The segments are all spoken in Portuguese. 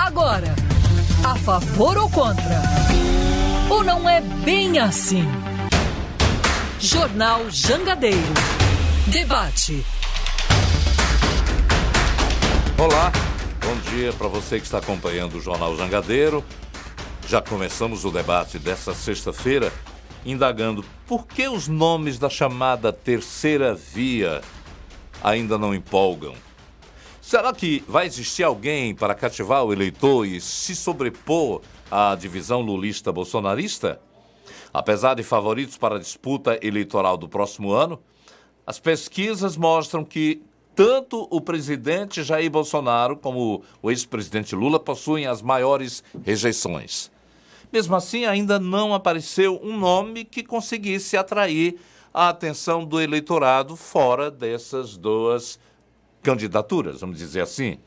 Agora, a favor ou contra? Ou não é bem assim? Jornal Jangadeiro. Debate. Olá, bom dia para você que está acompanhando o Jornal Jangadeiro. Já começamos o debate desta sexta-feira, indagando por que os nomes da chamada terceira via ainda não empolgam. Será que vai existir alguém para cativar o eleitor e se sobrepor à divisão lulista-bolsonarista? Apesar de favoritos para a disputa eleitoral do próximo ano, as pesquisas mostram que tanto o presidente Jair Bolsonaro como o ex-presidente Lula possuem as maiores rejeições. Mesmo assim, ainda não apareceu um nome que conseguisse atrair a atenção do eleitorado fora dessas duas candidaturas, vamos dizer assim.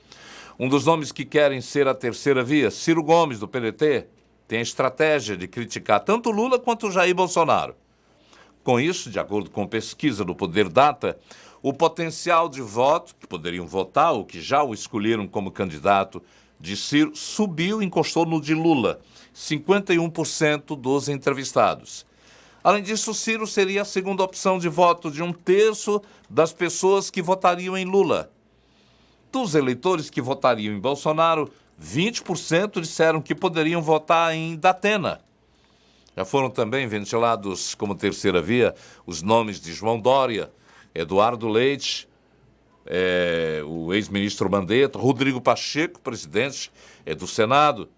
Um dos nomes que querem ser a terceira via, Ciro Gomes, do PDT, tem a estratégia de criticar tanto Lula quanto Jair Bolsonaro. Com isso, de acordo com pesquisa do Poder Data, o potencial de voto, que poderiam votar ou que já o escolheram como candidato de Ciro, subiu e encostou no de Lula, 51% dos entrevistados. Além disso, Ciro seria a segunda opção de voto de 1/3 das pessoas que votariam em Lula. Dos eleitores que votariam em Bolsonaro, 20% disseram que poderiam votar em Datena. Já foram também ventilados como terceira via os nomes de João Dória, Eduardo Leite, o ex-ministro Mandetta, Rodrigo Pacheco, presidente do Senado.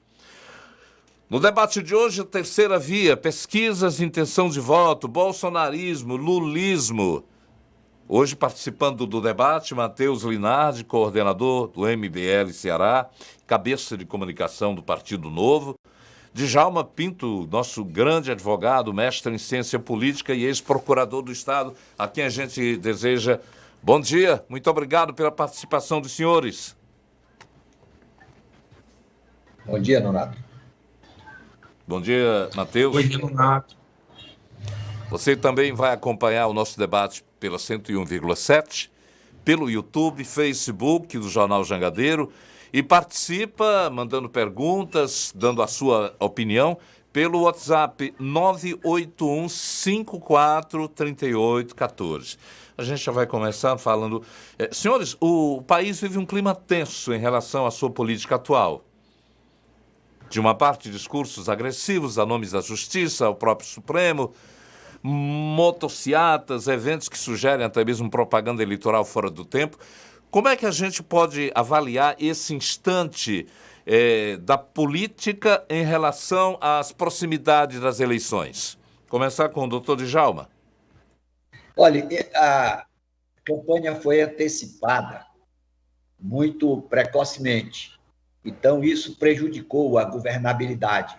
No debate de hoje, a terceira via, pesquisas, intenção de voto, bolsonarismo, lulismo. Hoje, participando do debate, Matheus Linardi, coordenador do MBL Ceará, cabeça de comunicação do Partido Novo. Djalma Pinto, nosso grande advogado, mestre em ciência política e ex-procurador do Estado, a quem a gente deseja bom dia. Muito obrigado pela participação dos senhores. Bom dia, Nonato. Bom dia, Matheus. Bom dia, Nonato. Você também vai acompanhar o nosso debate pela 101,7, pelo YouTube, Facebook do Jornal Jangadeiro e participa mandando perguntas, dando a sua opinião pelo WhatsApp 981543814. A gente já vai começar falando... senhores, o país vive um clima tenso em relação à sua política atual. De uma parte, discursos agressivos a nomes da Justiça, ao próprio Supremo, motociatas, eventos que sugerem até mesmo propaganda eleitoral fora do tempo. Como é que a gente pode avaliar esse instante da política em relação às proximidades das eleições? Começar com o doutor Djalma. Olha, a campanha foi antecipada muito precocemente. Então, isso prejudicou a governabilidade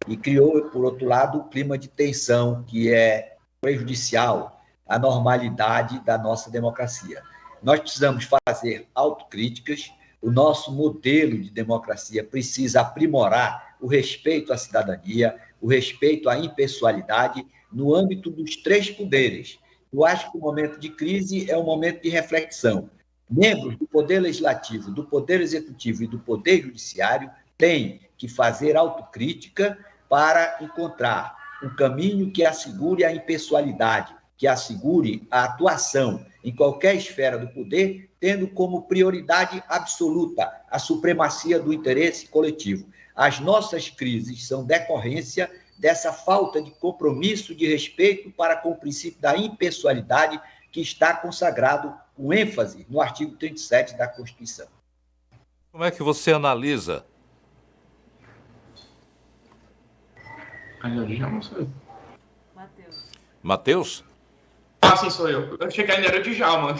e criou, por outro lado, um clima de tensão que é prejudicial à normalidade da nossa democracia. Nós precisamos fazer autocríticas, o nosso modelo de democracia precisa aprimorar o respeito à cidadania, o respeito à impessoalidade no âmbito dos três poderes. Eu acho que o momento de crise é um momento de reflexão. Membros do Poder Legislativo, do Poder Executivo e do Poder Judiciário têm que fazer autocrítica para encontrar um caminho que assegure a impessoalidade, que assegure a atuação em qualquer esfera do poder, tendo como prioridade absoluta a supremacia do interesse coletivo. As nossas crises são decorrência dessa falta de compromisso de respeito para com o princípio da impessoalidade que está consagrado com ênfase no artigo 37 da Constituição. Como é que você analisa? Matheus? Ah, sim, sou eu. Eu achei que ainda era o Djalma.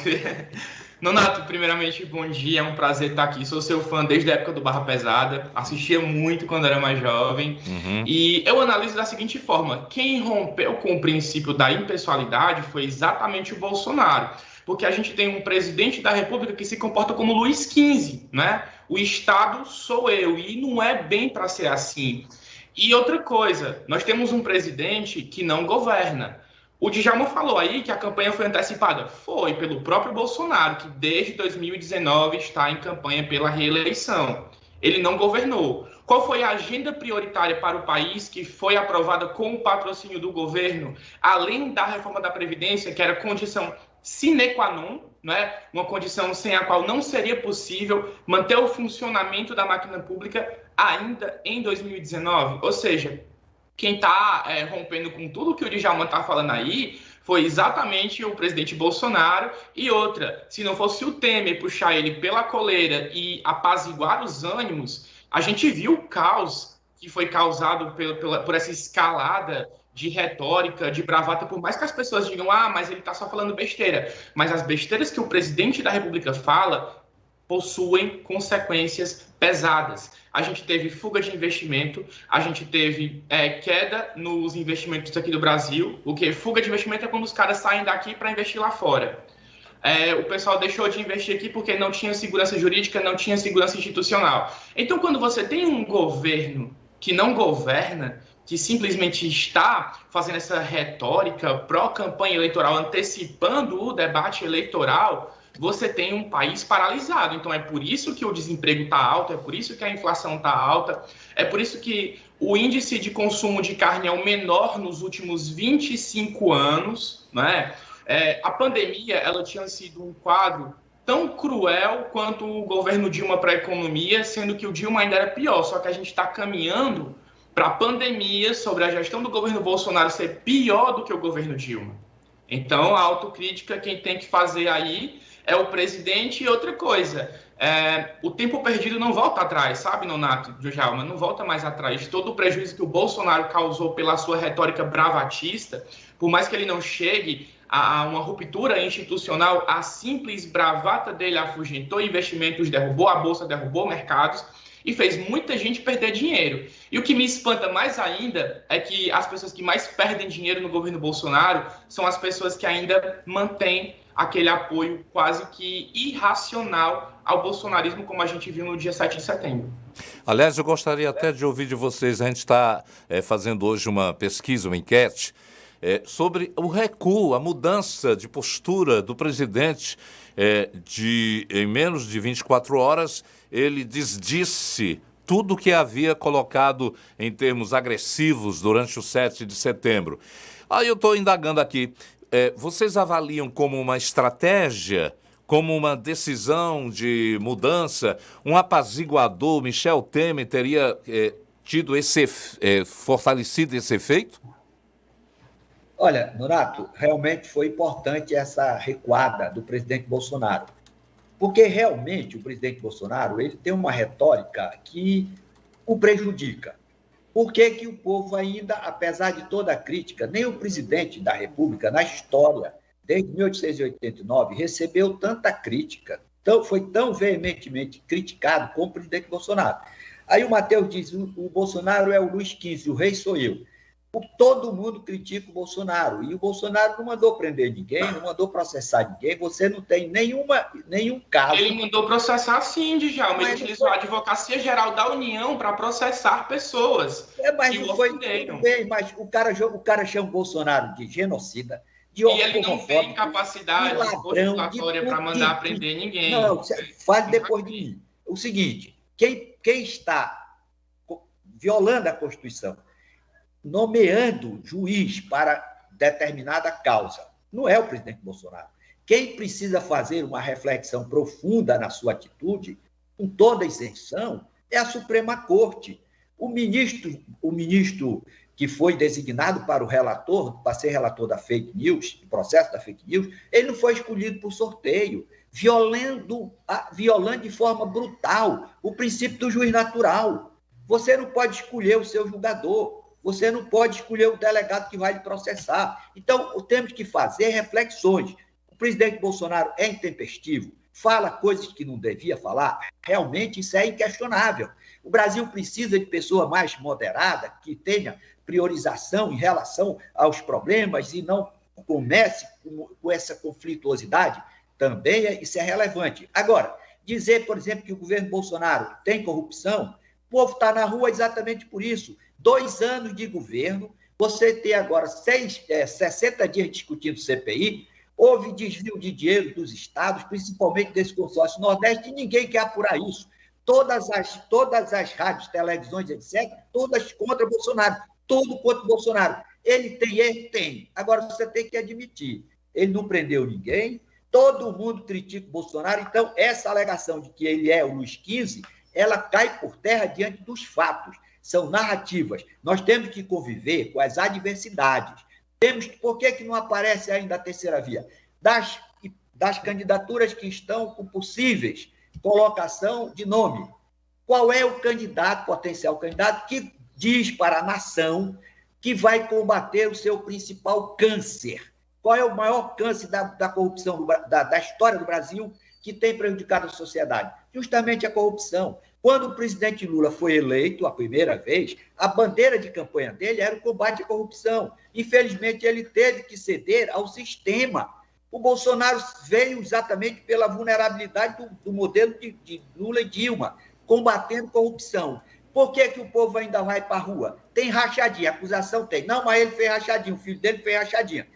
Nonato, primeiramente, bom dia. É um prazer estar aqui. Sou seu fã desde a época do Barra Pesada. Assistia muito quando era mais jovem. E eu analiso da seguinte forma. Quem rompeu com o princípio da impessoalidade foi exatamente o Bolsonaro. Porque a gente tem um presidente da República que se comporta como Luís XV, né? O Estado sou eu. E não é bem para ser assim. E outra coisa, nós temos um presidente que não governa. O Djalma falou aí que a campanha foi antecipada. Foi pelo próprio Bolsonaro, que desde 2019 está em campanha pela reeleição. ele não governou. Qual foi a agenda prioritária para o país que foi aprovada com o patrocínio do governo, além da reforma da Previdência, que era condição sine qua non, né? Uma condição sem a qual não seria possível manter o funcionamento da máquina pública ainda em 2019? Ou seja, quem está rompendo com tudo que o Djalma está falando aí foi exatamente o presidente Bolsonaro. E outra, se não fosse o Temer puxar ele pela coleira e apaziguar os ânimos, a gente viu o caos que foi causado por essa escalada de retórica, de bravata, por mais que as pessoas digam, mas ele está só falando besteira. Mas as besteiras que o presidente da República fala possuem consequências pesadas. A gente teve fuga de investimento, a gente teve queda nos investimentos aqui do Brasil. O que? Fuga de investimento é quando os caras saem daqui para investir lá fora. O pessoal deixou de investir aqui porque não tinha segurança jurídica, não tinha segurança institucional. Então, quando você tem um governo que não governa, que simplesmente está fazendo essa retórica pró-campanha eleitoral, antecipando o debate eleitoral, você tem um país paralisado. Então, é por isso que o desemprego está alto, é por isso que a inflação está alta, é por isso que o índice de consumo de carne é o menor nos últimos 25 anos, né? A pandemia, ela tinha sido um quadro tão cruel quanto o governo Dilma para a economia, sendo que o Dilma ainda era pior, só que a gente está caminhando para a pandemia, sobre a gestão do governo Bolsonaro ser pior do que o governo Dilma. Então, a autocrítica quem tem que fazer aí é o presidente. E outra coisa, o tempo perdido não volta atrás, sabe, Nonato, Djalma? Não volta mais atrás. Todo o prejuízo que o Bolsonaro causou pela sua retórica bravatista, por mais que ele não chegue a uma ruptura institucional, a simples bravata dele afugentou investimentos, derrubou a bolsa, derrubou mercados e fez muita gente perder dinheiro. E o que me espanta mais ainda é que as pessoas que mais perdem dinheiro no governo Bolsonaro são as pessoas que ainda mantêm aquele apoio quase que irracional ao bolsonarismo, como a gente viu no dia 7 de setembro. Aliás, eu gostaria até de ouvir de vocês, a gente está fazendo hoje uma pesquisa, uma enquete, sobre o recuo, a mudança de postura do presidente. Em menos de 24 horas, ele desdisse tudo que havia colocado em termos agressivos durante o 7 de setembro. Aí eu estou indagando aqui, vocês avaliam como uma estratégia, como uma decisão de mudança, um apaziguador, Michel Temer teria fortalecido esse efeito? Olha, Nonato, realmente foi importante essa recuada do presidente Bolsonaro, porque realmente o presidente Bolsonaro ele tem uma retórica que o prejudica. Por que que o povo ainda, apesar de toda a crítica, nem o presidente da República, na história, desde 1889, recebeu tanta crítica, foi tão veementemente criticado como o presidente Bolsonaro. Aí o Matheus diz, o Bolsonaro é o Luís XV, o rei sou eu. Todo mundo critica o Bolsonaro, e o Bolsonaro não mandou prender ninguém, não mandou processar ninguém, você não tem nenhum caso. Ele mandou processar sim, Djalma, ele utilizou a Advocacia Geral da União para processar pessoas. Mas não foi bem, mas o cara chama o Bolsonaro de genocida, de homofóbico. E ele não tem capacidade constitucional para mandar prender ninguém. Não, fale depois de mim. O seguinte, quem está violando a Constituição, nomeando juiz para determinada causa, não é o presidente Bolsonaro. Quem precisa fazer uma reflexão profunda na sua atitude, com toda a isenção, é a Suprema Corte. O ministro que foi designado para ser relator da fake news, do processo da fake news, ele não foi escolhido por sorteio, violando de forma brutal o princípio do juiz natural. Você não pode escolher o seu julgador. Você não pode escolher o delegado que vai lhe processar. Então, temos que fazer reflexões. O presidente Bolsonaro é intempestivo, fala coisas que não devia falar. Realmente, isso é inquestionável. O Brasil precisa de pessoa mais moderada, que tenha priorização em relação aos problemas e não comece com essa conflituosidade. Também isso é relevante. Agora, dizer, por exemplo, que o governo Bolsonaro tem corrupção, o povo está na rua exatamente por isso. 2 anos de governo, você tem agora 60 dias discutindo CPI, houve desvio de dinheiro dos estados, principalmente desse consórcio Nordeste, e ninguém quer apurar isso. todas as rádios, televisões, etc., todas contra Bolsonaro, tudo contra Bolsonaro. Ele tem erro? Tem. Agora, você tem que admitir, ele não prendeu ninguém, todo mundo critica o Bolsonaro, então essa alegação de que ele é o Luiz XV, ela cai por terra diante dos fatos, são narrativas. Nós temos que conviver com as adversidades. Por que não aparece ainda a terceira via? Das candidaturas que estão com possíveis colocação de nome. Qual é o candidato, potencial candidato, que diz para a nação que vai combater o seu principal câncer? Qual é o maior câncer da corrupção da história do Brasil que tem prejudicado a sociedade? Justamente a corrupção. Quando o presidente Lula foi eleito a primeira vez, a bandeira de campanha dele era o combate à corrupção. Infelizmente, ele teve que ceder ao sistema. O Bolsonaro veio exatamente pela vulnerabilidade do modelo de Lula e Dilma, combatendo corrupção. Por que o povo ainda vai para a rua? Tem rachadinha, acusação tem. Não, mas ele fez rachadinha, o filho dele fez rachadinha.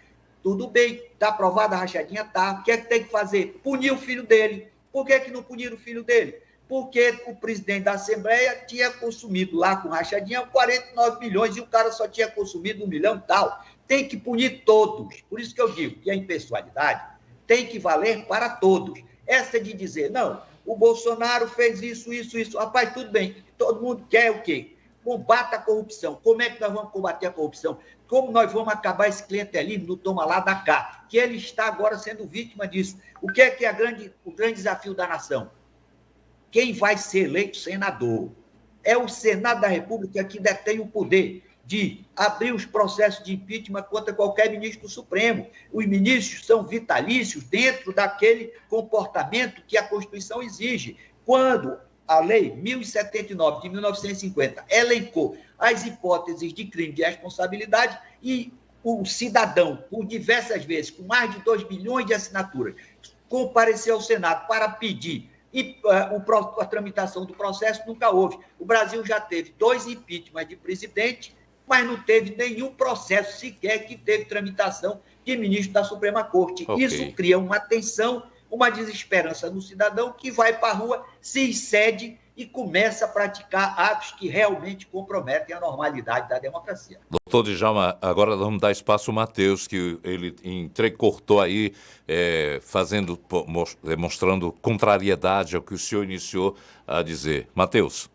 Tudo bem, está aprovada a rachadinha? Tá. O que é que tem que fazer? Punir o filho dele. Por que não puniram o filho dele? Porque o presidente da Assembleia tinha consumido lá com rachadinha 49 milhões e o cara só tinha consumido 1 milhão e tal. Tem que punir todos. Por isso que eu digo que a impessoalidade tem que valer para todos. Essa de dizer, não, o Bolsonaro fez isso. Rapaz, tudo bem, todo mundo quer o quê? Combata a corrupção. Como é que nós vamos combater a corrupção? Como nós vamos acabar esse clientelismo do toma lá, da cá? Que ele está agora sendo vítima disso. O que é o grande desafio da nação? Quem vai ser eleito senador? É o Senado da República que detém o poder de abrir os processos de impeachment contra qualquer ministro do Supremo. Os ministros são vitalícios dentro daquele comportamento que a Constituição exige. Quando a Lei 1079, de 1950, elencou as hipóteses de crime de responsabilidade e o cidadão, por diversas vezes, com mais de 2 milhões de assinaturas, compareceu ao Senado para pedir a tramitação do processo, nunca houve. O Brasil já teve 2 impeachments de presidente, mas não teve nenhum processo sequer que teve tramitação de ministro da Suprema Corte. Okay. Isso cria uma tensão, uma desesperança no cidadão que vai para a rua, se excede e começa a praticar atos que realmente comprometem a normalidade da democracia. Doutor Djalma, agora vamos dar espaço ao Matheus, que ele entrecortou aí, demonstrando contrariedade ao que o senhor iniciou a dizer. Matheus.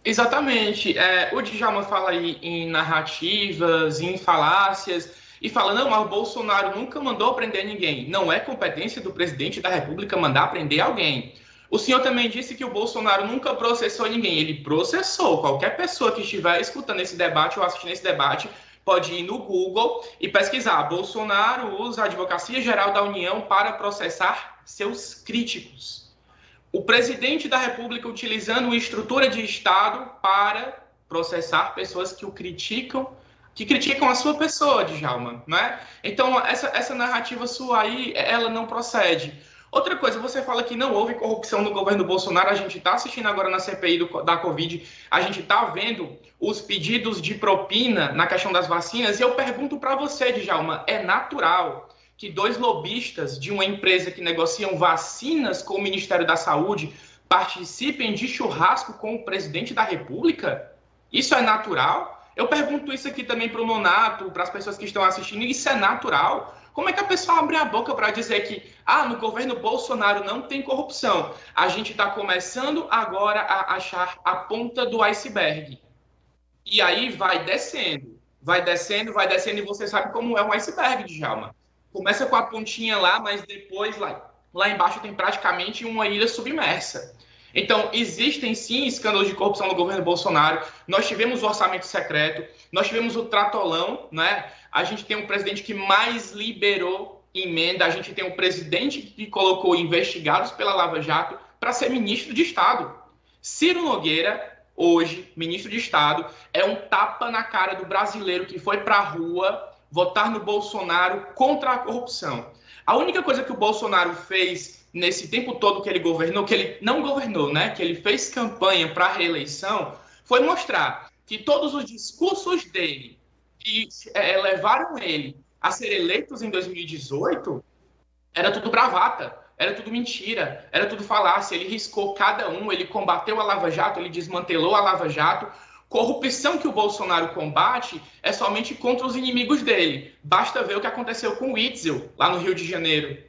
Exatamente. O Djalma fala aí em narrativas, em falácias, e fala, não, mas o Bolsonaro nunca mandou prender ninguém. Não é competência do presidente da República mandar prender alguém. O senhor também disse que o Bolsonaro nunca processou ninguém. Ele processou. Qualquer pessoa que estiver escutando esse debate ou assistindo esse debate pode ir no Google e pesquisar. Bolsonaro usa a Advocacia Geral da União para processar seus críticos. O presidente da República utilizando uma estrutura de Estado para processar pessoas que o criticam, que criticam a sua pessoa, Djalma, né? Então, essa narrativa sua aí, ela não procede. Outra coisa, você fala que não houve corrupção no governo Bolsonaro, a gente está assistindo agora na CPI da Covid, a gente está vendo os pedidos de propina na questão das vacinas, e eu pergunto para você, Djalma, é natural que 2 lobistas de uma empresa que negociam vacinas com o Ministério da Saúde participem de churrasco com o presidente da República? Isso é natural? Eu pergunto isso aqui também para o Nonato, para as pessoas que estão assistindo, isso é natural? Como é que a pessoa abre a boca para dizer que no governo Bolsonaro não tem corrupção? A gente está começando agora a achar a ponta do iceberg. E aí vai descendo, e você sabe como é um iceberg, Djalma. Começa com a pontinha lá, mas depois lá embaixo tem praticamente uma ilha submersa. Então, existem sim escândalos de corrupção no governo Bolsonaro. Nós tivemos o orçamento secreto, nós tivemos o tratolão, né? A gente tem um presidente que mais liberou emenda, a gente tem um presidente que colocou investigados pela Lava Jato para ser ministro de Estado. Ciro Nogueira, hoje, ministro de Estado, é um tapa na cara do brasileiro que foi para a rua votar no Bolsonaro contra a corrupção. A única coisa que o Bolsonaro fez nesse tempo todo que ele governou, que ele não governou, né? Que ele fez campanha para a reeleição, foi mostrar que todos os discursos dele que levaram ele a ser eleitos em 2018 era tudo bravata. era tudo mentira, era tudo falácia. Ele riscou cada um, ele combateu a Lava Jato, ele desmantelou a Lava Jato. Corrupção que o Bolsonaro combate é somente contra os inimigos dele. Basta ver o que aconteceu com o Witzel, lá no Rio de Janeiro.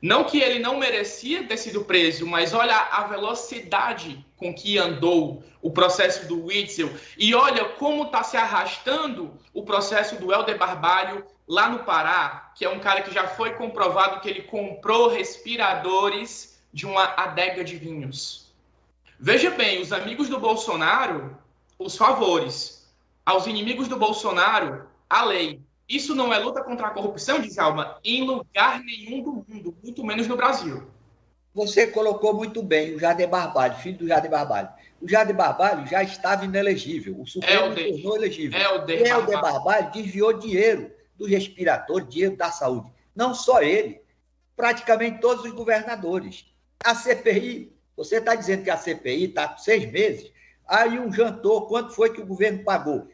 Não que ele não merecia ter sido preso, mas olha a velocidade com que andou o processo do Witzel e olha como está se arrastando o processo do Helder Barbalho lá no Pará, que é um cara que já foi comprovado que ele comprou respiradores de uma adega de vinhos. Veja bem, os amigos do Bolsonaro, os favores. Aos inimigos do Bolsonaro, a lei. Isso não é luta contra a corrupção, Djalma, em lugar nenhum do mundo, muito menos no Brasil. Você colocou muito bem o Jader Barbalho, filho do Jader Barbalho. O Jader Barbalho já estava inelegível, o Supremo tornou elegível. Helder Barbalho desviou dinheiro dos respiradores, dinheiro da saúde. Não só ele, praticamente todos os governadores. A CPI, você está dizendo que a CPI está com 6 meses, aí um jantou, quanto foi que o governo pagou?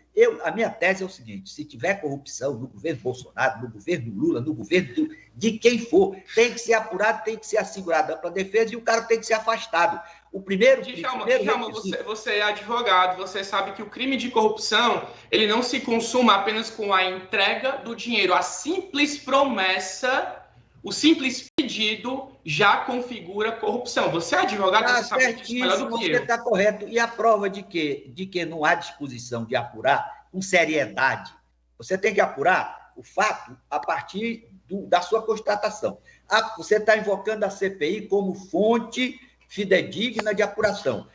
A minha tese é o seguinte, se tiver corrupção no governo Bolsonaro, no governo Lula, no governo de quem for, tem que ser apurado, tem que ser assegurado para a defesa e o cara tem que ser afastado. Djalma, você é advogado, você sabe que o crime de corrupção, ele não se consuma apenas com a entrega do dinheiro. A simples promessa, o simples pedido já configura corrupção. Você é advogado, você sabe disso melhor do que eu. Você está correto. E a prova de que não há disposição de apurar com seriedade? Você tem que apurar o fato a partir da sua constatação. Você está invocando a CPI como fonte fidedigna de apuração.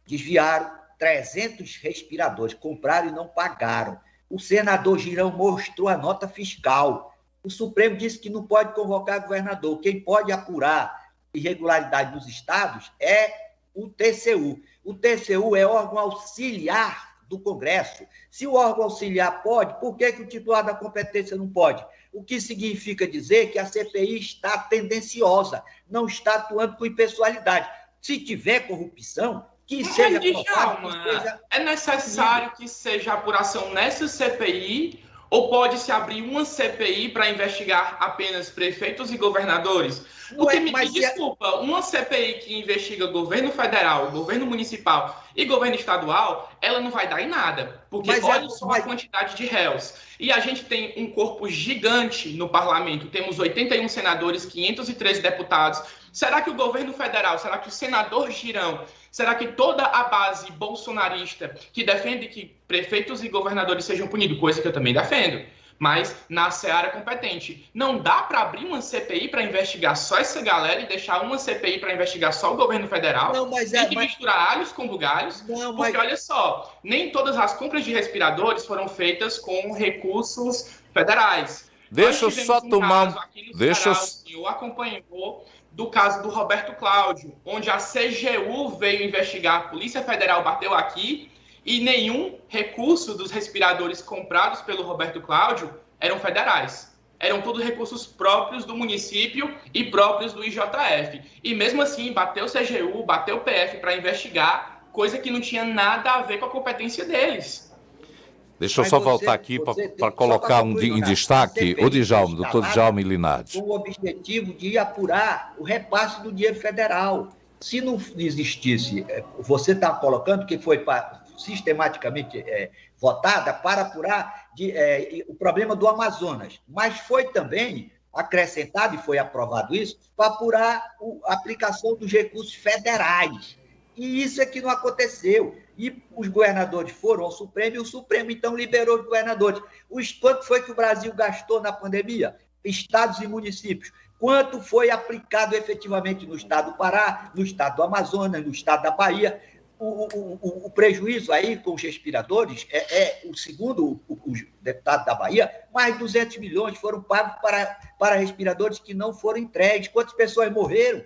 Desviaram 300 respiradores, compraram e não pagaram. O senador Girão mostrou a nota fiscal. O Supremo disse que não pode convocar governador. Quem pode apurar irregularidade nos estados é o TCU. O TCU é órgão auxiliar do Congresso. Se o órgão auxiliar pode, por que o titular da competência não pode? O que significa dizer que a CPI está tendenciosa, não está atuando com impessoalidade. Se tiver corrupção, que seja provado. É necessário que seja apuração nessa CPI ou pode-se abrir uma CPI para investigar apenas prefeitos e governadores? Porque, me desculpa, uma CPI que investiga governo federal, governo municipal e governo estadual, ela não vai dar em nada. Porque olha só a quantidade de réus. E a gente tem um corpo gigante no parlamento. Temos 81 senadores, 513 deputados. Será que o governo federal, será que o senador Girão, será que toda a base bolsonarista que defende que prefeitos e governadores sejam punidos, coisa que eu também defendo, mas na seara competente, não dá para abrir uma CPI para investigar só essa galera e deixar uma CPI para investigar só o governo federal? Não, mas tem que misturar alhos com bugalhos, porque olha só, nem todas as compras de respiradores foram feitas com recursos federais. Deixa eu só tomar... O senhor acompanhou do caso do Roberto Cláudio, onde a CGU veio investigar, a Polícia Federal bateu aqui e nenhum recurso dos respiradores comprados pelo Roberto Cláudio eram federais. Eram todos recursos próprios do município e próprios do IJF. E mesmo assim, bateu o CGU, bateu o PF para investigar, coisa que não tinha nada a ver com a competência deles. Deixa eu só voltar aqui para colocar em destaque o Djalma, doutor Djalma Linardi. Com o objetivo de apurar o repasse do dinheiro federal. Se não existisse, você está colocando que foi sistematicamente votada para apurar o problema do Amazonas, mas foi também acrescentado, e foi aprovado isso, para apurar a aplicação dos recursos federais. E isso é que não aconteceu. E os governadores foram ao Supremo, e o Supremo, então, liberou os governadores. Quanto foi que o Brasil gastou na pandemia? Estados e municípios. Quanto foi aplicado efetivamente no estado do Pará, no estado do Amazonas, no estado da Bahia? O prejuízo aí com os respiradores segundo o deputado da Bahia, mais de 200 milhões foram pagos para respiradores que não foram entregues. Quantas pessoas morreram?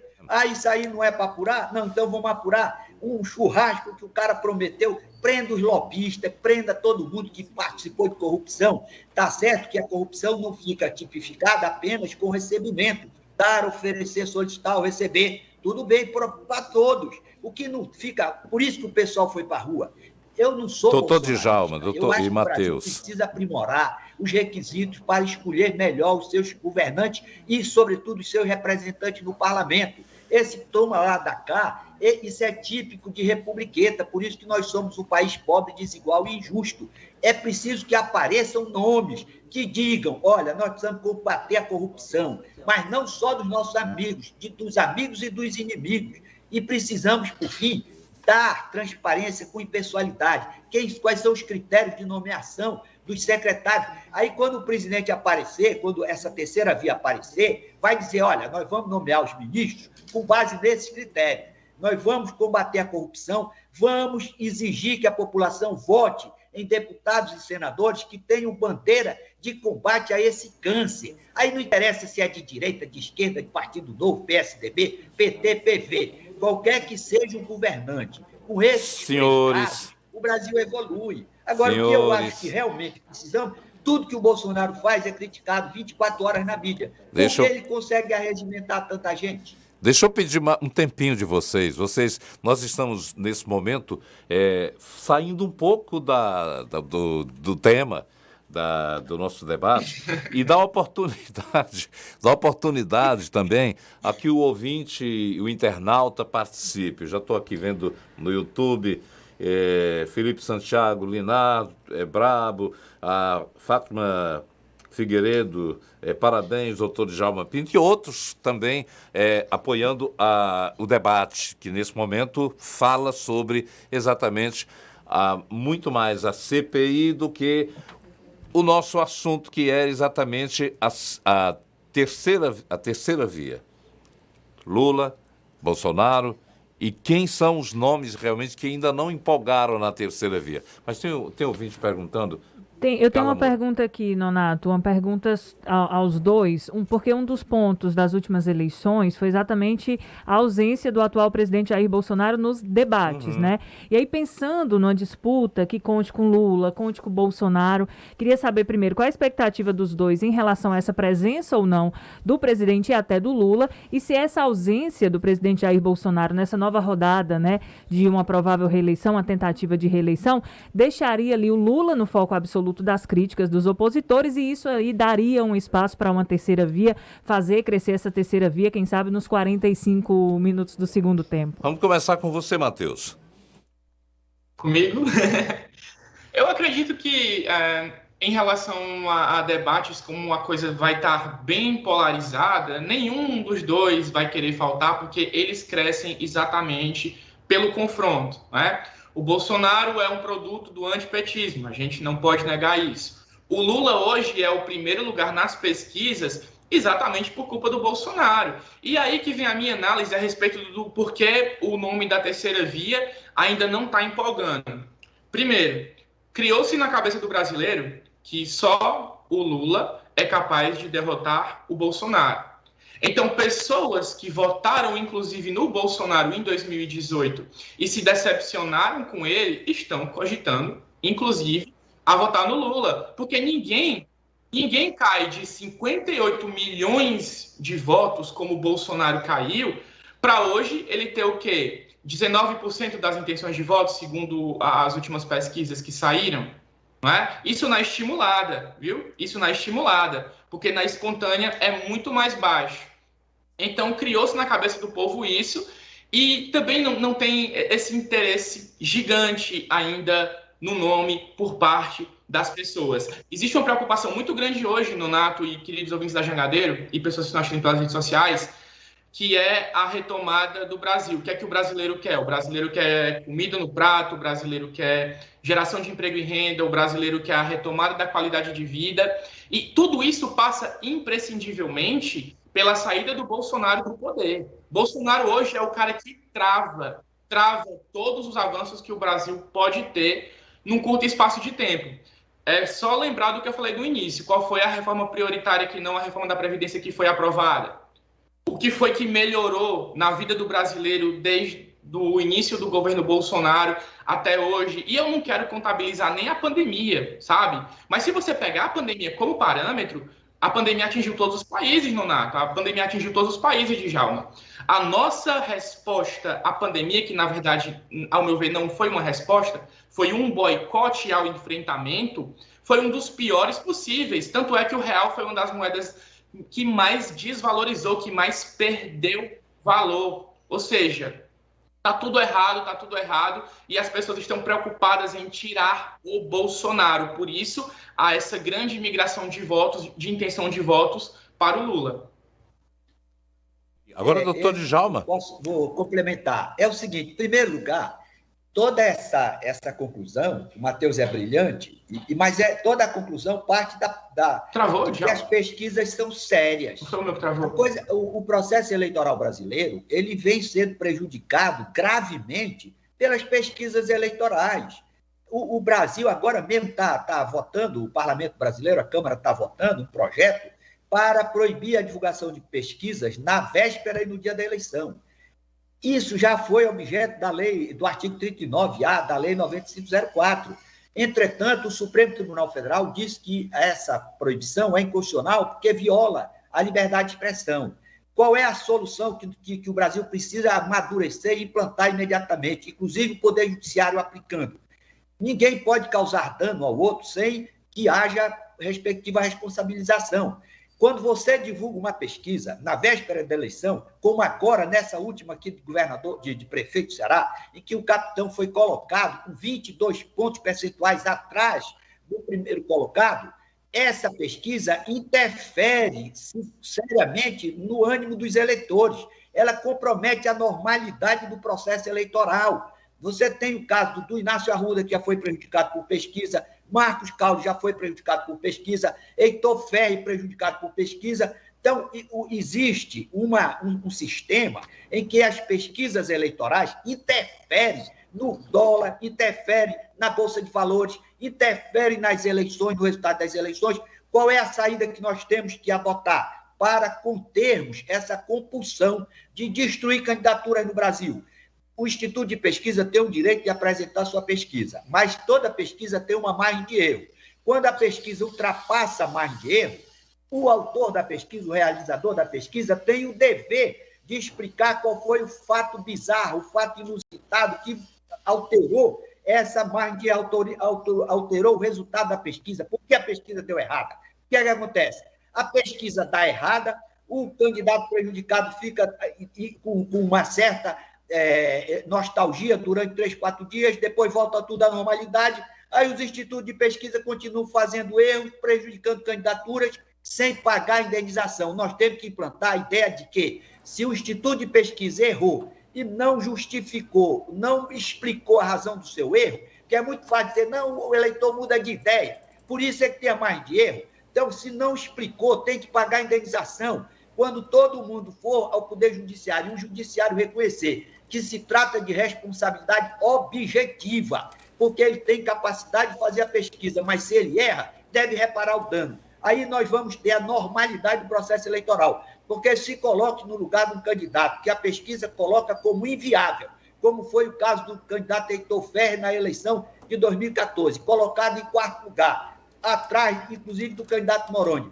Isso aí não é para apurar? Não, então vamos apurar. Um churrasco que o cara prometeu, prenda os lobistas, prenda todo mundo que participou de corrupção. Tá certo que a corrupção não fica tipificada apenas com recebimento. Dar, oferecer, solicitar ou receber. Tudo bem para todos. O que não fica... Por isso que o pessoal foi para a rua. Eu não sou doutor Djalma, eu acho e que o Brasil Matheus precisa aprimorar os requisitos para escolher melhor os seus governantes e, sobretudo, os seus representantes no parlamento. Esse toma lá da cá, isso é típico de republiqueta, por isso que nós somos um país pobre, desigual e injusto. É preciso que apareçam nomes que digam, olha, nós precisamos combater a corrupção, mas não só dos nossos amigos, dos amigos e dos inimigos. E precisamos, por fim, dar transparência com impessoalidade. Quais são os critérios de nomeação dos secretários? Aí, quando o presidente aparecer, quando essa terceira via aparecer, vai dizer, olha, nós vamos nomear os ministros com base nesses critérios. Nós vamos combater a corrupção, vamos exigir que a população vote em deputados e senadores que tenham bandeira de combate a esse câncer. Aí não interessa se é de direita, de esquerda, de Partido Novo, PSDB, PT, PV, qualquer que seja o governante. Com esses senhores, o Brasil evolui. Agora, o que eu acho que realmente precisamos, tudo que o Bolsonaro faz é criticado 24 horas na mídia. Por que ele consegue arregimentar tanta gente? Deixa eu pedir um tempinho de vocês. Nós estamos, nesse momento, saindo um pouco do tema do nosso debate e dá oportunidade também a que o ouvinte, o internauta participe. Eu já estou aqui vendo no YouTube Felipe Santiago, Linardo, Brabo, a Fátima Figueiredo, parabéns, doutor Djalma Pinto, e outros também apoiando o debate, que nesse momento fala sobre exatamente muito mais a CPI do que o nosso assunto, que é exatamente a terceira via. Lula, Bolsonaro, e quem são os nomes realmente que ainda não empolgaram na terceira via. Mas tem ouvinte perguntando... Eu tenho uma pergunta aqui, Nonato, uma pergunta aos dois, porque um dos pontos das últimas eleições foi exatamente a ausência do atual presidente Jair Bolsonaro nos debates, né? E aí, pensando numa disputa que conte com Lula, conte com Bolsonaro, queria saber primeiro qual a expectativa dos dois em relação a essa presença ou não do presidente e até do Lula, e se essa ausência do presidente Jair Bolsonaro nessa nova rodada, né, de uma provável reeleição, uma tentativa de reeleição, deixaria ali o Lula no foco absoluto das críticas dos opositores, e isso aí daria um espaço para uma terceira via, fazer crescer essa terceira via, quem sabe nos 45 minutos do segundo tempo. Vamos começar com você, Matheus. Comigo? Eu acredito que em relação a debates, como a coisa vai estar bem polarizada, nenhum dos dois vai querer faltar, porque eles crescem exatamente pelo confronto, né? O Bolsonaro é um produto do antipetismo, a gente não pode negar isso. O Lula hoje é o primeiro lugar nas pesquisas exatamente por culpa do Bolsonaro. E aí que vem a minha análise a respeito do porquê o nome da terceira via ainda não está empolgando. Primeiro, criou-se na cabeça do brasileiro que só o Lula é capaz de derrotar o Bolsonaro. Então, pessoas que votaram, inclusive, no Bolsonaro em 2018 e se decepcionaram com ele, estão cogitando, inclusive, a votar no Lula. Porque ninguém cai de 58 milhões de votos, como o Bolsonaro caiu, para hoje ele ter o quê? 19% das intenções de voto, segundo as últimas pesquisas que saíram. Não é? Isso na estimulada, viu? Isso na estimulada, porque na espontânea é muito mais baixo. Então, criou-se na cabeça do povo isso, e também não tem esse interesse gigante ainda no nome por parte das pessoas. Existe uma preocupação muito grande hoje, Nonato e queridos ouvintes da Jangadeiro, e pessoas que estão assistindo pelas redes sociais, que é a retomada do Brasil. O que é que o brasileiro quer? O brasileiro quer comida no prato, o brasileiro quer geração de emprego e renda, o brasileiro quer a retomada da qualidade de vida. E tudo isso passa imprescindivelmente pela saída do Bolsonaro do poder. Bolsonaro hoje é o cara que trava todos os avanços que o Brasil pode ter num curto espaço de tempo. É só lembrar do que eu falei no início. Qual foi a reforma prioritária que não a reforma da Previdência que foi aprovada? O que foi que melhorou na vida do brasileiro desde o início do governo Bolsonaro até hoje? E eu não quero contabilizar nem a pandemia, sabe? Mas se você pegar a pandemia como parâmetro, a pandemia atingiu todos os países, Nonato. A pandemia atingiu todos os países, Djalma. A nossa resposta à pandemia, que na verdade, ao meu ver, não foi uma resposta, foi um boicote ao enfrentamento, foi um dos piores possíveis. Tanto é que o real foi uma das moedas que mais desvalorizou, que mais perdeu valor. Ou seja, tá tudo errado, e as pessoas estão preocupadas em tirar o Bolsonaro. Por isso, há essa grande migração de votos, de intenção de votos para o Lula. Agora, doutor Djalma. Vou complementar. É o seguinte, em primeiro lugar, toda essa conclusão, o Matheus é brilhante, mas toda a conclusão parte Travou, de que as pesquisas são sérias. Foi o meu que travou. O processo eleitoral brasileiro, ele vem sendo prejudicado gravemente pelas pesquisas eleitorais. O Brasil agora mesmo está votando, o Parlamento Brasileiro, a Câmara está votando um projeto para proibir a divulgação de pesquisas na véspera e no dia da eleição. Isso já foi objeto da lei, do artigo 39A da Lei 9504. Entretanto, o Supremo Tribunal Federal diz que essa proibição é inconstitucional porque viola a liberdade de expressão. Qual é a solução que o Brasil precisa amadurecer e implantar imediatamente, inclusive o Poder Judiciário aplicando? Ninguém pode causar dano ao outro sem que haja respectiva responsabilização. Quando você divulga uma pesquisa na véspera da eleição, como agora, nessa última aqui do governador, de prefeito do Ceará, em que o capitão foi colocado com 22 pontos percentuais atrás do primeiro colocado, essa pesquisa interfere seriamente no ânimo dos eleitores. Ela compromete a normalidade do processo eleitoral. Você tem o caso do Inácio Arruda, que já foi prejudicado por pesquisa, Marcos Caule já foi prejudicado por pesquisa, Heitor Ferri prejudicado por pesquisa. Então, existe um sistema em que as pesquisas eleitorais interferem no dólar, interferem na Bolsa de Valores, interferem nas eleições, no resultado das eleições. Qual é a saída que nós temos que adotar para contermos essa compulsão de destruir candidaturas no Brasil? O Instituto de Pesquisa tem o direito de apresentar sua pesquisa, mas toda pesquisa tem uma margem de erro. Quando a pesquisa ultrapassa a margem de erro, o autor da pesquisa, o realizador da pesquisa, tem o dever de explicar qual foi o fato bizarro, o fato inusitado que alterou essa margem de erro, alterou o resultado da pesquisa. Por que a pesquisa deu errada? O que é que acontece? A pesquisa dá errada, o candidato prejudicado fica com uma certa nostalgia durante 3, 4 dias, depois volta tudo à normalidade, aí os institutos de pesquisa continuam fazendo erros, prejudicando candidaturas, sem pagar a indenização. Nós temos que implantar a ideia de que, se o Instituto de Pesquisa errou e não justificou, não explicou a razão do seu erro, que é muito fácil dizer, não, o eleitor muda de ideia, por isso é que tem a margem de erro. Então, se não explicou, tem que pagar a indenização. Quando todo mundo for ao Poder Judiciário e o Judiciário reconhecer que se trata de responsabilidade objetiva, porque ele tem capacidade de fazer a pesquisa, mas se ele erra, deve reparar o dano. Aí nós vamos ter a normalidade do processo eleitoral, porque se coloque no lugar de um candidato que a pesquisa coloca como inviável, como foi o caso do candidato Heitor Ferri na eleição de 2014, colocado em 4º lugar, atrás, inclusive, do candidato Moroni.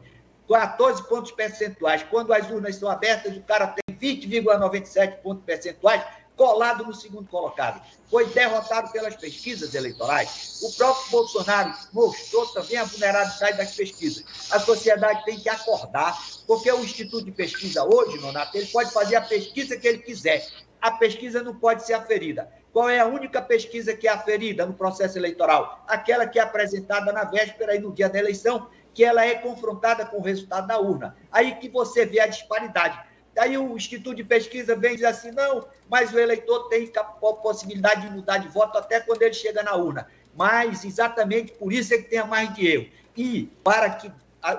14 pontos percentuais. Quando as urnas são abertas, o cara tem 20,97 pontos percentuais, colado no segundo colocado. Foi derrotado pelas pesquisas eleitorais. O próprio Bolsonaro mostrou também a vulnerabilidade das pesquisas. A sociedade tem que acordar, porque o Instituto de Pesquisa hoje, Nonato, ele pode fazer a pesquisa que ele quiser. A pesquisa não pode ser aferida. Qual é a única pesquisa que é aferida no processo eleitoral? Aquela que é apresentada na véspera e no dia da eleição, que ela é confrontada com o resultado da urna. Aí que você vê a disparidade. Aí o Instituto de Pesquisa vem e diz assim, não, mas o eleitor tem a possibilidade de mudar de voto até quando ele chega na urna. Mas exatamente por isso é que tem a margem de erro. E para que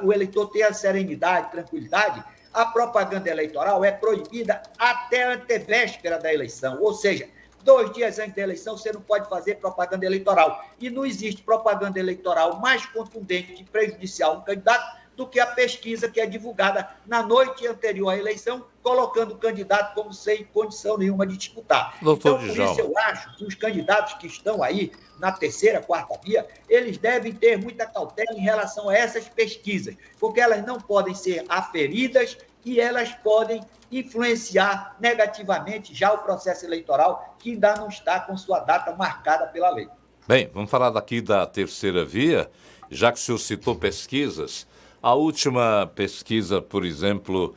o eleitor tenha serenidade, tranquilidade, a propaganda eleitoral é proibida até a antevéspera da eleição. Ou seja, 2 dias antes da eleição, você não pode fazer propaganda eleitoral. E não existe propaganda eleitoral mais contundente e prejudicial a um candidato do que a pesquisa que é divulgada na noite anterior à eleição, colocando o candidato como sem condição nenhuma de disputar. Então, por isso eu acho que os candidatos que estão aí na 3ª, 4ª via, eles devem ter muita cautela em relação a essas pesquisas, porque elas não podem ser aferidas e elas podem influenciar negativamente já o processo eleitoral, que ainda não está com sua data marcada pela lei. Bem, vamos falar daqui da terceira via, já que o senhor citou pesquisas. A última pesquisa, por exemplo,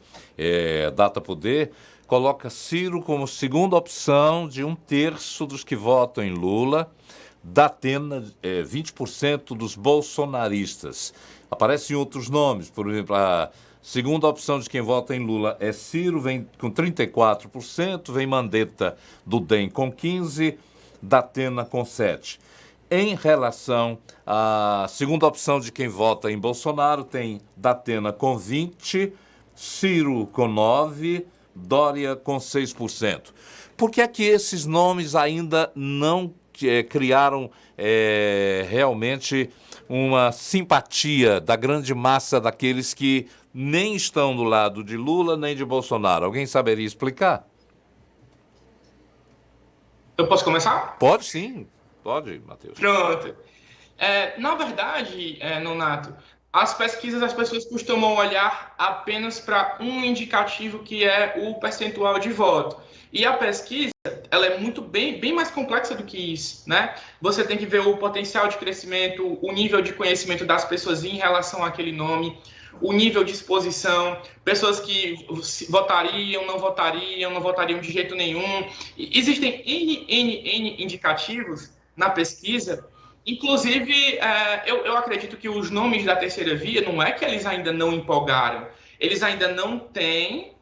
Data Poder, coloca Ciro como segunda opção de 1/3 dos que votam em Lula, Datena 20% dos bolsonaristas. Aparecem outros nomes, por exemplo, a segunda opção de quem vota em Lula é Ciro, vem com 34%, vem Mandetta do DEM com 15%, Datena com 7%. Em relação à segunda opção de quem vota em Bolsonaro, tem Datena com 20%, Ciro com 9%, Dória com 6%. Por que é que esses nomes ainda não criaram realmente uma simpatia da grande massa daqueles que nem estão do lado de Lula nem de Bolsonaro? Alguém saberia explicar? Eu posso começar? Pode sim. Pode, Matheus. Pronto. Na verdade, Nonato, as pesquisas, as pessoas costumam olhar apenas para um indicativo, que é o percentual de voto. E a pesquisa, ela é bem mais complexa do que isso, né? Você tem que ver o potencial de crescimento, o nível de conhecimento das pessoas em relação àquele nome, o nível de exposição, pessoas que votariam, não votariam de jeito nenhum. Existem N indicativos na pesquisa. Inclusive, eu acredito que os nomes da terceira via, não é que eles ainda não empolgaram, eles ainda não têm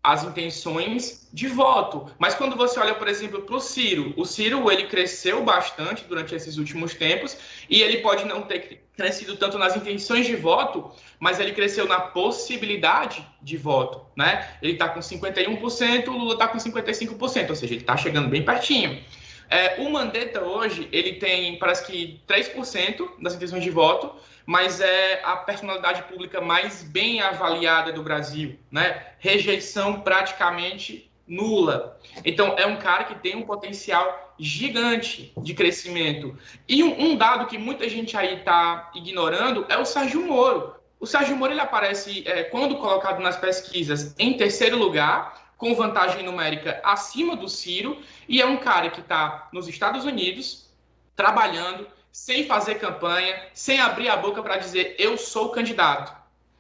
as intenções de voto. Mas quando você olha, por exemplo, para o Ciro, ele cresceu bastante durante esses últimos tempos, e ele pode não ter crescido tanto nas intenções de voto, mas ele cresceu na possibilidade de voto, né? Ele está com 51%, o Lula está com 55%, ou seja, ele está chegando bem pertinho. O Mandetta hoje, ele tem, parece que 3% das intenções de voto, mas é a personalidade pública mais bem avaliada do Brasil, né? Rejeição praticamente nula. Então, é um cara que tem um potencial gigante de crescimento. E um dado que muita gente aí está ignorando é o Sérgio Moro. O Sérgio Moro, ele aparece, quando colocado nas pesquisas, em terceiro lugar, com vantagem numérica acima do Ciro, e é um cara que está nos Estados Unidos, trabalhando, sem fazer campanha, sem abrir a boca para dizer, eu sou candidato.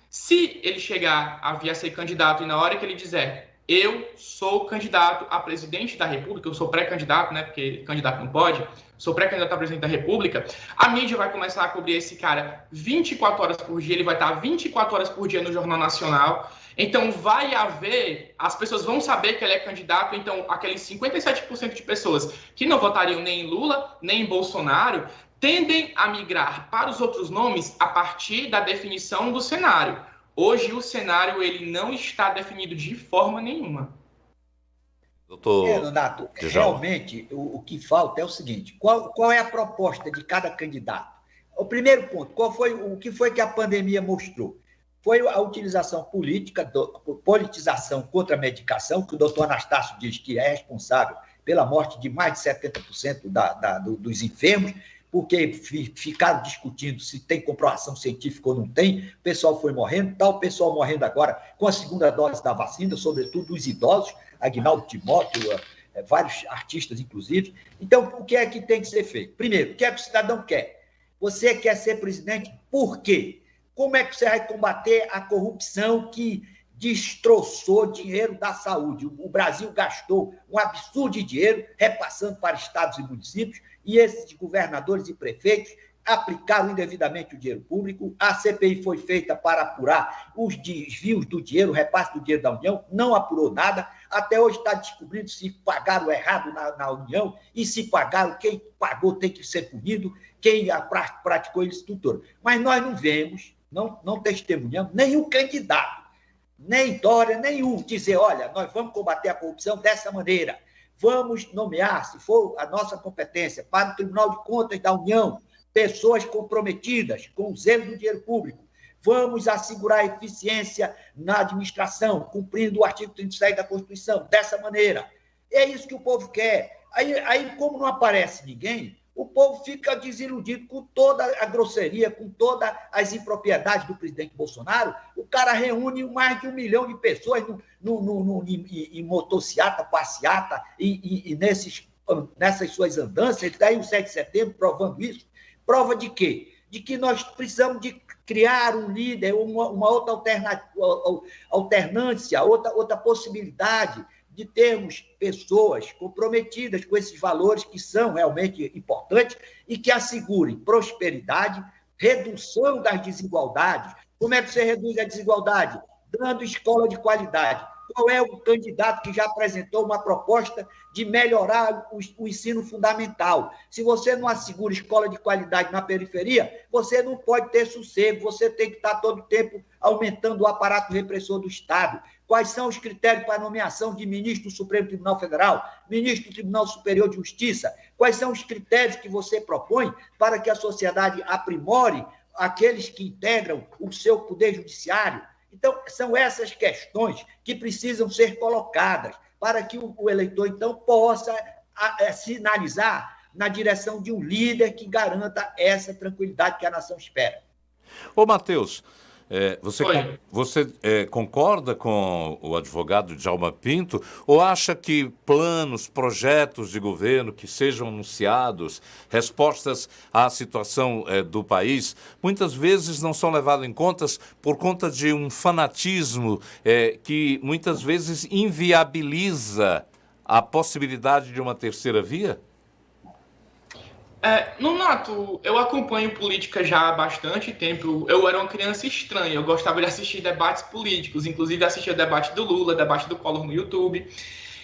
Se ele chegar a vir a ser candidato, e na hora que ele dizer, eu sou candidato a presidente da República, eu sou pré-candidato, né, porque candidato não pode, sou pré-candidato a presidente da República, a mídia vai começar a cobrir esse cara 24 horas por dia, ele vai estar 24 horas por dia no Jornal Nacional. Então, vai haver, as pessoas vão saber que ele é candidato, então, aqueles 57% de pessoas que não votariam nem em Lula, nem em Bolsonaro, tendem a migrar para os outros nomes a partir da definição do cenário. Hoje, o cenário, ele não está definido de forma nenhuma. Doutor Nonato, realmente, o que falta é o seguinte, qual é a proposta de cada candidato? O primeiro ponto, o que foi que a pandemia mostrou? Foi a utilização política, politização contra a medicação, que o doutor Anastácio diz que é responsável pela morte de mais de 70% dos enfermos, porque ficaram discutindo se tem comprovação científica ou não tem, o pessoal foi morrendo, está o pessoal morrendo agora com a segunda dose da vacina, sobretudo os idosos, Aguinaldo Timóteo, vários artistas, inclusive. Então, o que é que tem que ser feito? Primeiro, o que é que o cidadão quer? Você quer ser presidente por quê? Como é que você vai combater a corrupção que destroçou dinheiro da saúde? O Brasil gastou um absurdo de dinheiro repassando para estados e municípios, e esses governadores e prefeitos aplicaram indevidamente o dinheiro público. A CPI foi feita para apurar os desvios do dinheiro, o repasse do dinheiro da União, não apurou nada. Até hoje está descobrindo se pagaram errado na União, e se pagaram, quem pagou tem que ser punido, quem praticou isso tudo. Mas nós não vemos, não testemunhamos nenhum candidato, nem Dória, nenhum, dizer, olha, nós vamos combater a corrupção dessa maneira, vamos nomear, se for a nossa competência, para o Tribunal de Contas da União, pessoas comprometidas com o zelo do dinheiro público, vamos assegurar a eficiência na administração, cumprindo o artigo 37 da Constituição, dessa maneira. É isso que o povo quer. Aí como não aparece ninguém, o povo fica desiludido com toda a grosseria, com todas as impropriedades do presidente Bolsonaro. O cara reúne mais de 1 milhão de pessoas em motociata, passeata e nessas suas andanças. Daí o 7 de setembro provando isso. Prova de quê? De que nós precisamos de criar um líder, uma outra alternância, outra possibilidade de termos pessoas comprometidas com esses valores que são realmente importantes e que assegurem prosperidade, redução das desigualdades. Como é que você reduz a desigualdade? Dando escola de qualidade. Qual é o candidato que já apresentou uma proposta de melhorar o ensino fundamental? Se você não assegura escola de qualidade na periferia, você não pode ter sossego, você tem que estar todo o tempo aumentando o aparato repressor do Estado. Quais são os critérios para nomeação de ministro do Supremo Tribunal Federal, ministro do Tribunal Superior de Justiça? Quais são os critérios que você propõe para que a sociedade aprimore aqueles que integram o seu poder judiciário? Então, são essas questões que precisam ser colocadas para que o eleitor, então, possa sinalizar na direção de um líder que garanta essa tranquilidade que a nação espera. Ô, Matheus, você concorda com o advogado Djalma Pinto ou acha que planos, projetos de governo que sejam anunciados, respostas à situação do país, muitas vezes não são levados em conta por conta de um fanatismo que muitas vezes inviabiliza a possibilidade de uma terceira via? Nonato, eu acompanho política já há bastante tempo. Eu era uma criança estranha, eu gostava de assistir debates políticos, inclusive assistia debate do Lula, debate do Collor no YouTube.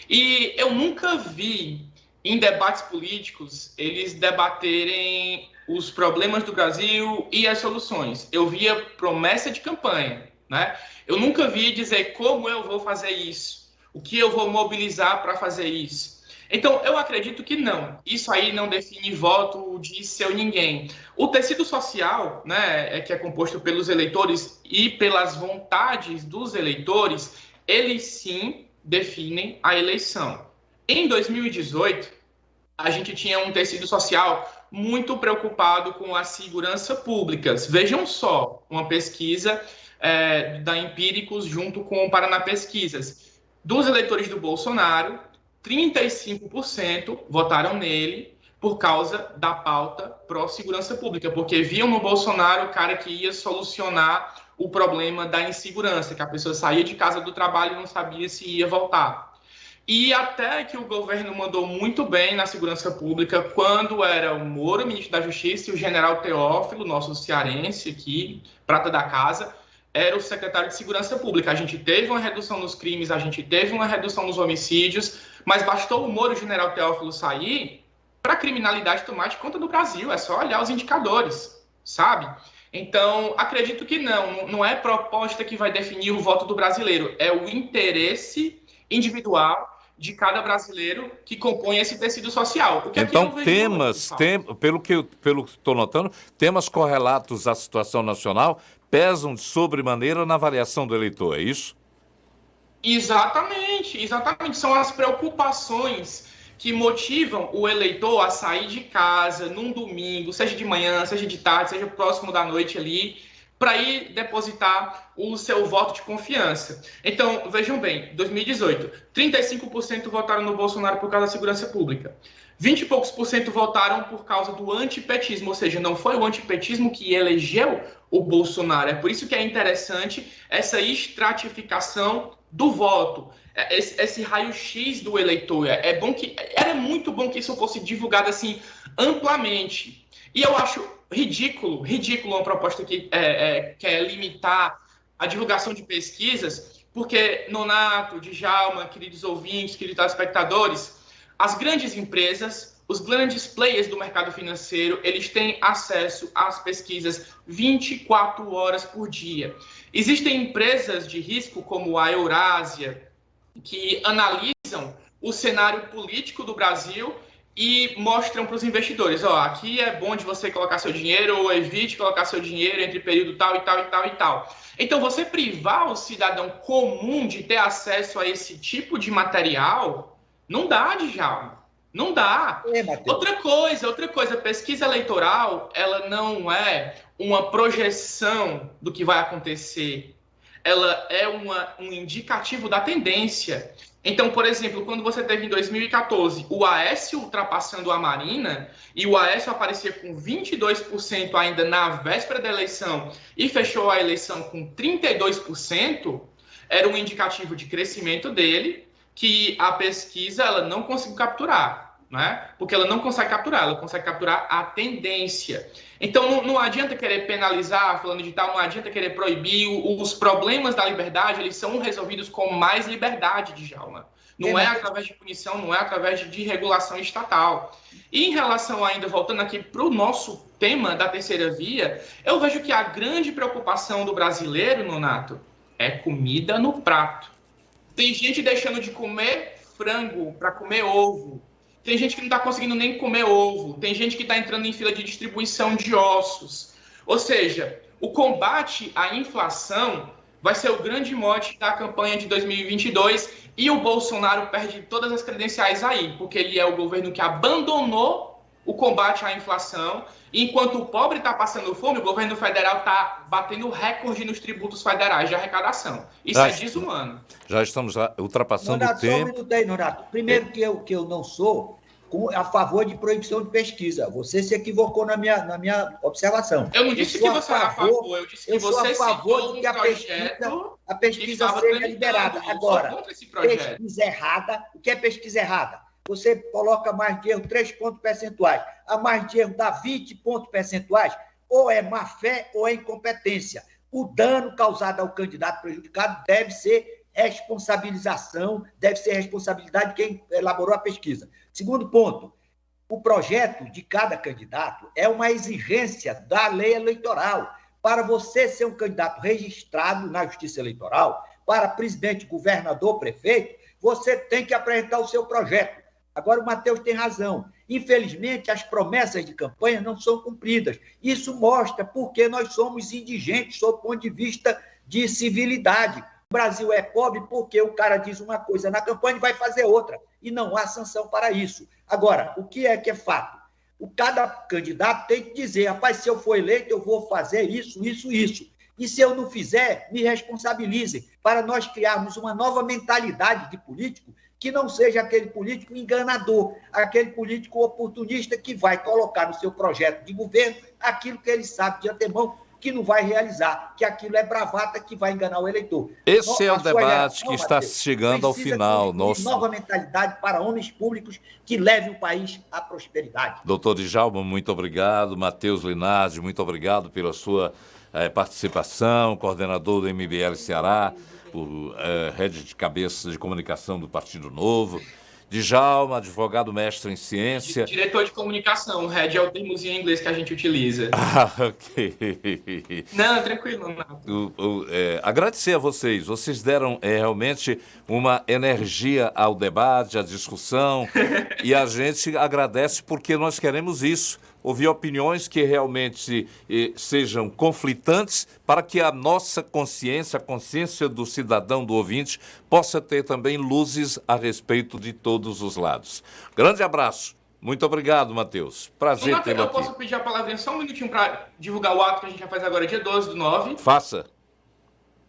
E eu nunca vi em debates políticos eles debaterem os problemas do Brasil e as soluções. Eu via promessa de campanha, né? Eu nunca vi dizer como eu vou fazer isso, o que eu vou mobilizar para fazer isso. Então, eu acredito que não. Isso aí não define voto de seu ninguém. O tecido social, né, que é composto pelos eleitores e pelas vontades dos eleitores, eles sim definem a eleição. Em 2018, a gente tinha um tecido social muito preocupado com a segurança pública. Vejam só, uma pesquisa da Empíricos junto com o Paraná Pesquisas. Dos eleitores do Bolsonaro, 35% votaram nele por causa da pauta pró-segurança pública, porque viam no Bolsonaro o cara que ia solucionar o problema da insegurança, que a pessoa saía de casa do trabalho e não sabia se ia voltar. E até que o governo mandou muito bem na segurança pública quando era o Moro, ministro da Justiça, e o general Teófilo, nosso cearense aqui, prata da casa, era o secretário de Segurança Pública. A gente teve uma redução nos crimes, a gente teve uma redução nos homicídios, mas bastou o Moro e o general Teófilo sair para a criminalidade tomar de conta do Brasil. É só olhar os indicadores, sabe? Então, acredito que não é proposta que vai definir o voto do brasileiro, é o interesse individual de cada brasileiro que compõe esse tecido social. Então, pelo que estou notando, temas correlatos à situação nacional pesam de sobremaneira na avaliação do eleitor, é isso? Exatamente. São as preocupações que motivam o eleitor a sair de casa num domingo, seja de manhã, seja de tarde, seja próximo da noite ali, para ir depositar o seu voto de confiança. Então, vejam bem, 2018, 35% votaram no Bolsonaro por causa da segurança pública. 20 e poucos por cento votaram por causa do antipetismo, ou seja, não foi o antipetismo que elegeu o Bolsonaro. É por isso que é interessante essa estratificação do voto, esse raio-x do eleitor. Era muito bom que isso fosse divulgado assim amplamente. E eu acho ridículo uma proposta que quer limitar a divulgação de pesquisas, porque, Nonato, Djalma, queridos ouvintes, queridos telespectadores, as grandes empresas, os grandes players do mercado financeiro, eles têm acesso às pesquisas 24 horas por dia. Existem empresas de risco como a Eurásia, que analisam o cenário político do Brasil e mostram para os investidores, aqui é bom de você colocar seu dinheiro ou evite colocar seu dinheiro entre período tal e tal e tal e tal. Então, você privar o cidadão comum de ter acesso a esse tipo de material, não dá, Djalma. Não dá. Matheus. Outra coisa, pesquisa eleitoral, ela não é uma projeção do que vai acontecer. Ela é um indicativo da tendência. Então, por exemplo, quando você teve em 2014 o Aécio ultrapassando a Marina, e o Aécio aparecia com 22% ainda na véspera da eleição e fechou a eleição com 32%, era um indicativo de crescimento dele, que a pesquisa ela não conseguiu capturar, né? Porque ela não consegue capturar, ela consegue capturar a tendência. Então, não adianta querer penalizar fulano de tal, não adianta querer proibir. Os problemas da liberdade, eles são resolvidos com mais liberdade, Djalma. Não é através de punição, não é através de regulação estatal. E em relação ainda, voltando aqui para o nosso tema da terceira via, eu vejo que a grande preocupação do brasileiro, Nonato, é comida no prato. Tem gente deixando de comer frango para comer ovo. Tem gente que não está conseguindo nem comer ovo. Tem gente que está entrando em fila de distribuição de ossos. Ou seja, o combate à inflação vai ser o grande mote da campanha de 2022 e o Bolsonaro perde todas as credenciais aí, porque ele é o governo que abandonou o combate à inflação. Enquanto o pobre está passando fome, o governo federal está batendo recorde nos tributos federais de arrecadação. Isso é desumano. Já estamos ultrapassando o tempo. Só um minuto aí, Nonato. Primeiro que eu não sou a favor de proibição de pesquisa. Você se equivocou na minha observação. Eu não disse que você era a favor, eu disse que você sou a favor de que a pesquisa seja liberada. Agora, pesquisa errada, o que é pesquisa errada? Você coloca margem de erro 3 pontos percentuais. A margem de erro dá 20 pontos percentuais, ou é má fé ou é incompetência. O dano causado ao candidato prejudicado deve ser responsabilidade de quem elaborou a pesquisa. Segundo ponto, o projeto de cada candidato é uma exigência da lei eleitoral. Para você ser um candidato registrado na Justiça Eleitoral, para presidente, governador, prefeito, você tem que apresentar o seu projeto. Agora, o Matheus tem razão. Infelizmente, as promessas de campanha não são cumpridas. Isso mostra porque nós somos indigentes sob o ponto de vista de civilidade. O Brasil é pobre porque o cara diz uma coisa na campanha e vai fazer outra. E não há sanção para isso. Agora, o que é fato? Cada candidato tem que dizer, rapaz, se eu for eleito, eu vou fazer isso, isso, isso. E se eu não fizer, me responsabilizem, para nós criarmos uma nova mentalidade de político que não seja aquele político enganador, aquele político oportunista que vai colocar no seu projeto de governo aquilo que ele sabe de antemão que não vai realizar, que aquilo é bravata que vai enganar o eleitor. Esse é o debate que está chegando ao final. Nova mentalidade para homens públicos que leve o país à prosperidade. Doutor Djalma, muito obrigado. Matheus Linardi, muito obrigado pela sua participação, coordenador do MBL Ceará, o head de cabeça de comunicação do Partido Novo. Djalma, advogado mestre em ciência. Diretor de comunicação, head é o termozinho em inglês que a gente utiliza. Ok. Não, tranquilo. Agradecer a vocês. Vocês deram realmente uma energia ao debate, à discussão, e a gente agradece porque nós queremos isso. Ouvir opiniões que realmente sejam conflitantes para que a nossa consciência, a consciência do cidadão, do ouvinte, possa ter também luzes a respeito de todos os lados. Grande abraço. Muito obrigado, Matheus. Prazer tê-lo aqui. Eu posso pedir a palavrinha só um minutinho para divulgar o ato que a gente vai fazer agora, dia 12/9. Faça.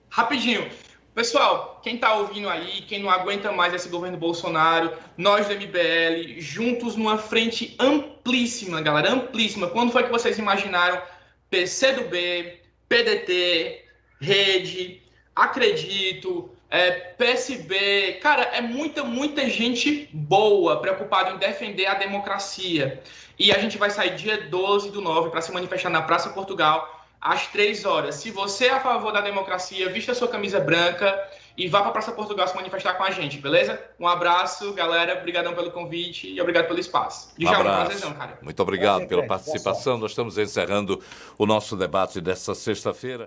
Rapidinho. Pessoal, quem está ouvindo aí, quem não aguenta mais esse governo Bolsonaro, nós do MBL, juntos numa frente amplíssima, galera, amplíssima. Quando foi que vocês imaginaram PCdoB, PDT, Rede, Acredito, PSB? Cara, é muita gente boa, preocupada em defender a democracia. E a gente vai sair dia 12/9 para se manifestar na Praça Portugal, às 3 horas. Se você é a favor da democracia, vista a sua camisa branca e vá para a Praça Portugal se manifestar com a gente, beleza? Um abraço, galera. Obrigadão pelo convite e obrigado pelo espaço. Prazerzão, cara. Muito obrigado pela participação. Nós estamos encerrando o nosso debate desta sexta-feira.